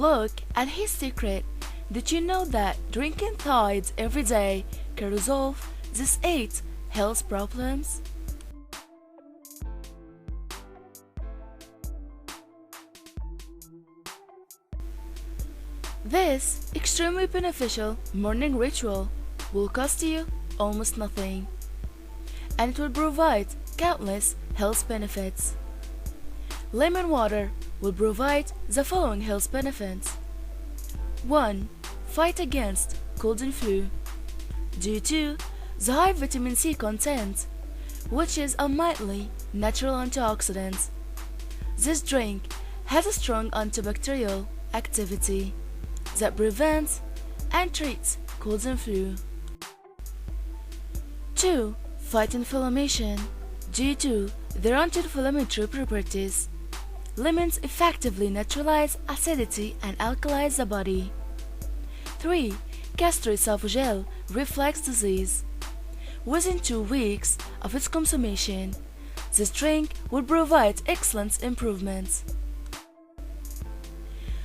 look at his secret. Did you know that drinking thid every day can resolve these 8 health problems? This extremely beneficial morning ritual will cost you almost nothing, and it will provide countless health benefits. Lemon water will provide the following health benefits. 1. Fight against cold and flu due to the high vitamin C content, which is a mildly natural antioxidant. This drink has a strong antibacterial activity that prevents and treats colds and flu. 2. Fight inflammation due to their anti-inflammatory properties. Lemons effectively neutralize acidity and alkalize the body. 3. Gastroesophageal reflux disease. Within 2 weeks of its consumption, this drink will provide excellent improvements.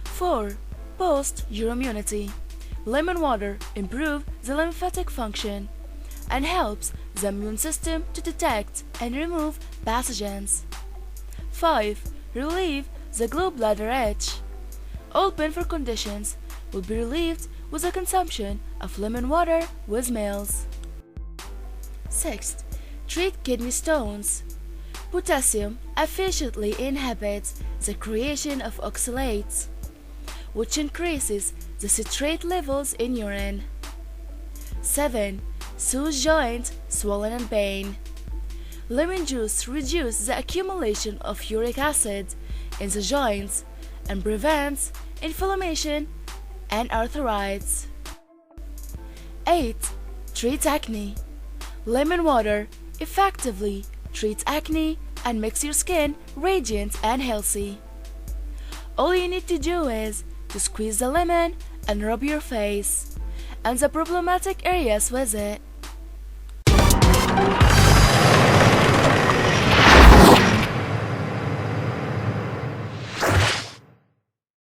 4. Boost your immunity. Lemon water improves the lymphatic function and helps the immune system to detect and remove pathogens. 5. Relieve the gallbladder itch. All painful conditions will be relieved with the consumption of lemon water with meals. 6. Treat kidney stones. Potassium efficiently inhibits the creation of oxalates, which increases the citrate levels in urine. 7. Soothes joint swelling and pain. Lemon juice reduces the accumulation of uric acid in the joints and prevents inflammation and arthritis. 8. Treats acne. Lemon water effectively treats acne and makes your skin radiant and healthy. All you need to do is to squeeze the lemon and rub your face and the problematic areas with it.